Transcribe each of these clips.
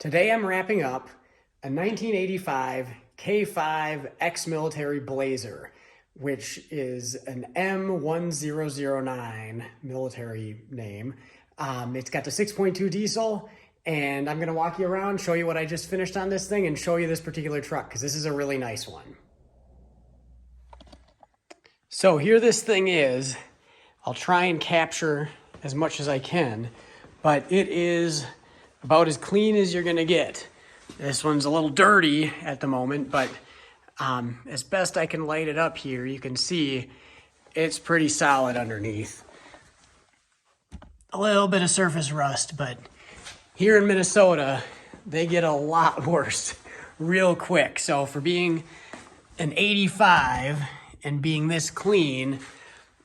Today I'm wrapping up a 1985 K5 ex-military Blazer, which is an M1009 military name. It's got the 6.2 diesel, and I'm gonna walk you around, show you what I just finished on this thing, and show you this particular truck, because this is a really nice one. So here this thing is. I'll try and capture as much as I can, but it is about as clean as you're gonna get. This one's a little dirty at the moment, but as best I can light it up here, you can see it's pretty solid underneath. A little bit of surface rust, but here in Minnesota, they get a lot worse real quick. So for being an 85 and being this clean,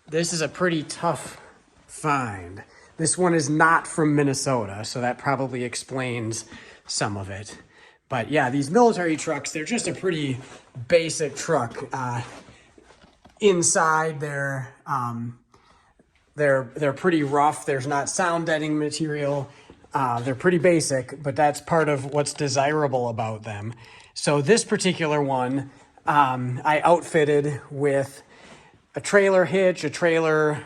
this is a pretty tough find. This one is not from Minnesota, so that probably explains some of it. But yeah, these military trucks, they're just a pretty basic truck. Inside, they're pretty rough. There's not sound deadening material. They're pretty basic, but that's part of what's desirable about them. So this particular one, I outfitted with a trailer hitch, a trailer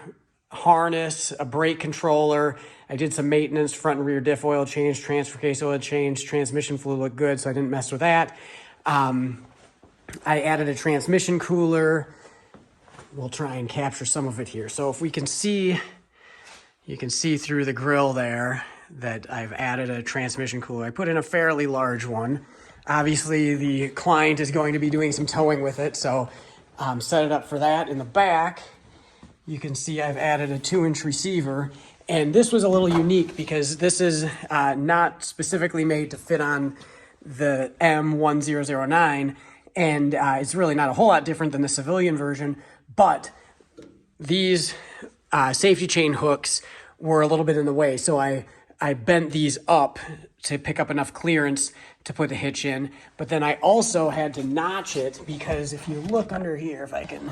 harness, a brake controller. I did some maintenance, front and rear diff oil change, transfer case oil change, transmission fluid looked good, so I didn't mess with that. I added a transmission cooler. We'll try and capture some of it here. So if we can see, you can see through the grill there that I've added a transmission cooler. I put in a fairly large one. Obviously the client is going to be doing some towing with it, so set it up for that. In the back, you can see I've added a 2-inch receiver, and this was a little unique because this is not specifically made to fit on the M1009, and it's really not a whole lot different than the civilian version, but these safety chain hooks were a little bit in the way, so I bent these up to pick up enough clearance to put the hitch in, but then I also had to notch it because if you look under here, if I can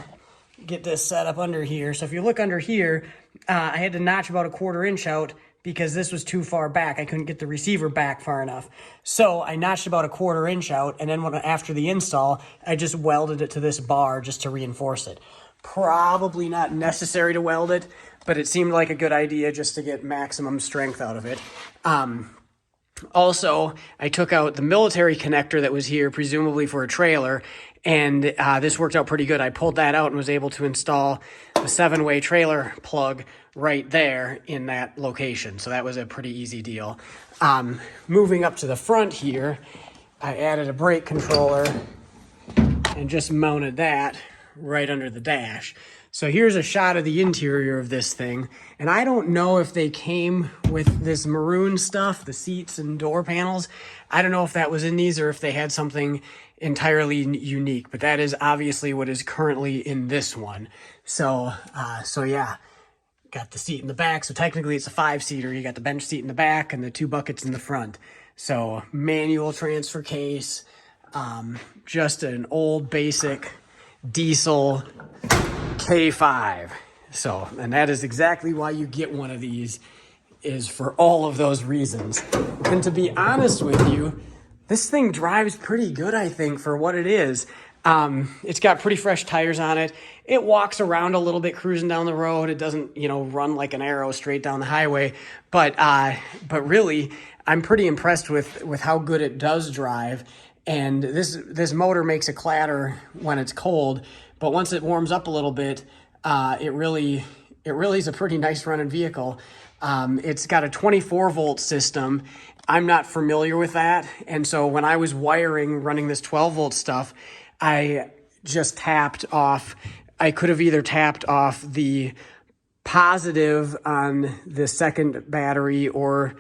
get this set up under here. So if you look under here, I had to notch about a 1/4 inch out because this was too far back. I couldn't get the receiver back far enough. So I notched about a 1/4 inch out, and then after the install, I just welded it to this bar just to reinforce it. Probably not necessary to weld it, but it seemed like a good idea just to get maximum strength out of it. Also, I took out the military connector that was here, presumably for a trailer, and this worked out pretty good. I pulled that out and was able to install the 7-way trailer plug right there in that location. So that was a pretty easy deal. Moving up to the front here, I added a brake controller and just mounted that right under the dash. So here's a shot of the interior of this thing. And I don't know if they came with this maroon stuff, the seats and door panels. I don't know if that was in these or if they had something entirely unique, but that is obviously what is currently in this one. So yeah, got the seat in the back. So technically it's a 5-seater. You got the bench seat in the back and the 2 buckets in the front. So manual transfer case, just an old basic diesel K5. So, and that is exactly why you get one of these, is for all of those reasons. And to be honest with you, this thing drives pretty good, I think, for what it is. It's got pretty fresh tires on it. It walks around a little bit cruising down the road. It doesn't, run like an arrow straight down the highway. But really, I'm pretty impressed with how good it does drive. And this motor makes a clatter when it's cold, but once it warms up a little bit, it really is a pretty nice running vehicle. It's got a 24-volt system. I'm not familiar with that, and so when I was running this 12-volt stuff, I just tapped off. I could have either tapped off the positive on the second battery or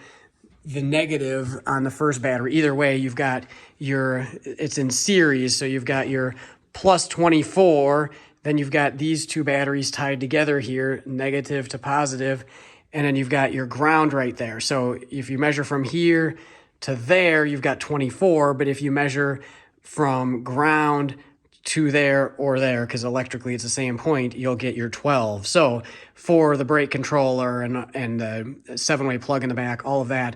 the negative on the first battery. Either way, you've got it's in series, so you've got your plus 24, then you've got these 2 batteries tied together here, negative to positive, and then you've got your ground right there. So if you measure from here to there, you've got 24, but if you measure from ground to there or there, because electrically it's the same point, you'll get your 12. So for the brake controller and the 7-way plug in the back, all of that,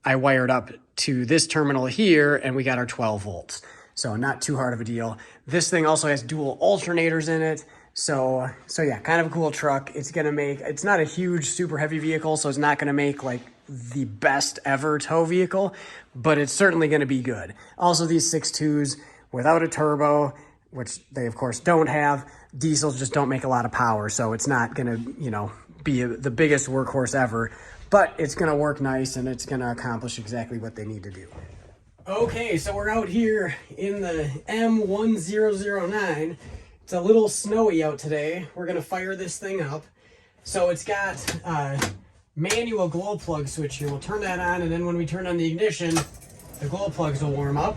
I wired up to this terminal here and we got our 12 volts. So not too hard of a deal. This thing also has dual alternators in it. So yeah, kind of a cool truck. It's not a huge, super heavy vehicle, so it's not gonna make like the best ever tow vehicle, but it's certainly gonna be good. Also, these 6.2s without a turbo, which they of course don't have, diesels just don't make a lot of power, so it's not gonna, be the biggest workhorse ever, but it's gonna work nice and it's gonna accomplish exactly what they need to do. Okay, so we're out here in the M1009. It's a little snowy out today. We're gonna fire this thing up. So it's got a manual glow plug switch here. We'll turn that on, and then when we turn on the ignition, the glow plugs will warm up.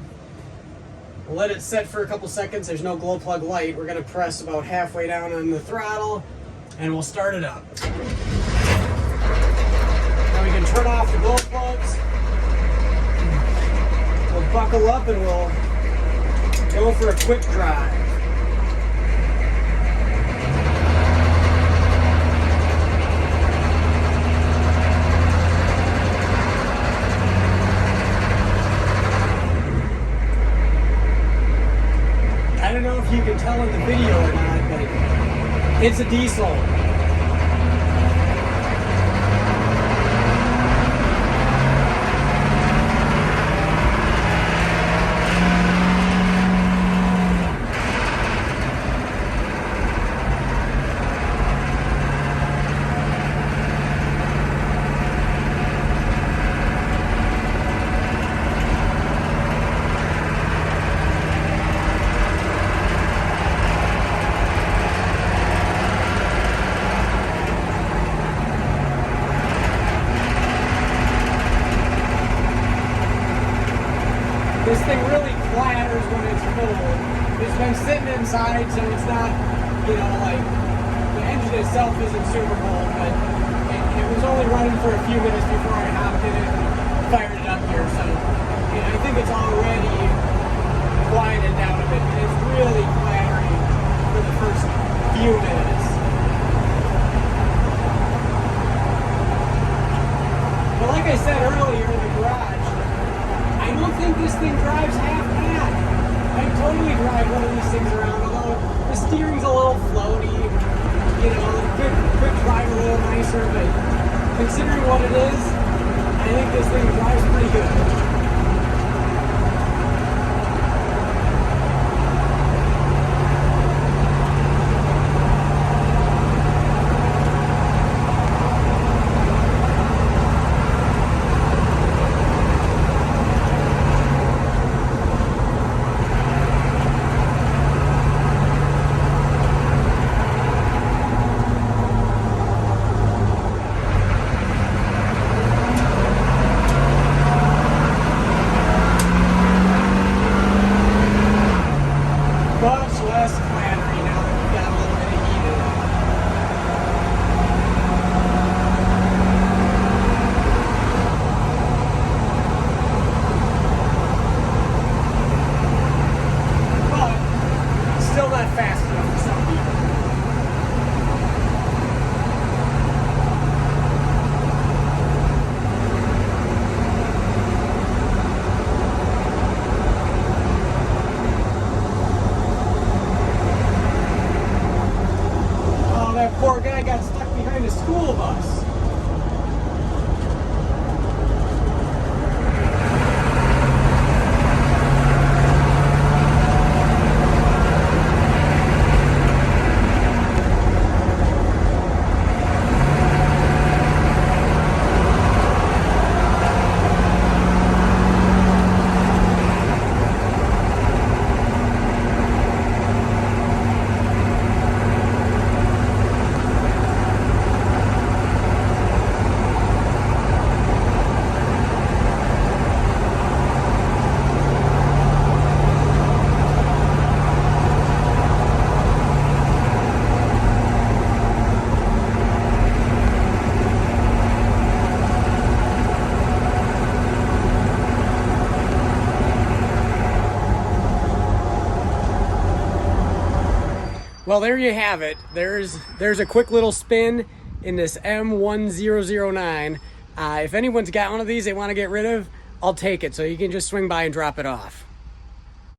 We'll let it set for a couple seconds. There's no glow plug light. We're gonna press about halfway down on the throttle, and we'll start it up. Now we can turn off the glow plugs. We'll buckle up and we'll go for a quick drive. I don't know if you can tell in the video or not, but it's a diesel. This thing really clatters when it's cold. It's been sitting inside, so it's not, like, the engine itself isn't super cold, but it was only running for a few minutes before I hopped in it and fired it up here, so I think it's already quieted down a bit, but it's really clattering for the first few minutes. But like I said earlier in the garage, I don't think this thing drives half bad. I can totally drive one of these things around, although the steering's a little floaty, could drive a little nicer, but considering what it is, I think this thing drives pretty good. Much less clattery now that we've got a little bit of heat in it. But still not fast enough for some people. That poor guy got stuck behind a school bus. Well, there you have it. There's a quick little spin in this M1009 If anyone's got one of these they want to get rid of, I'll take it. So you can just swing by and drop it off.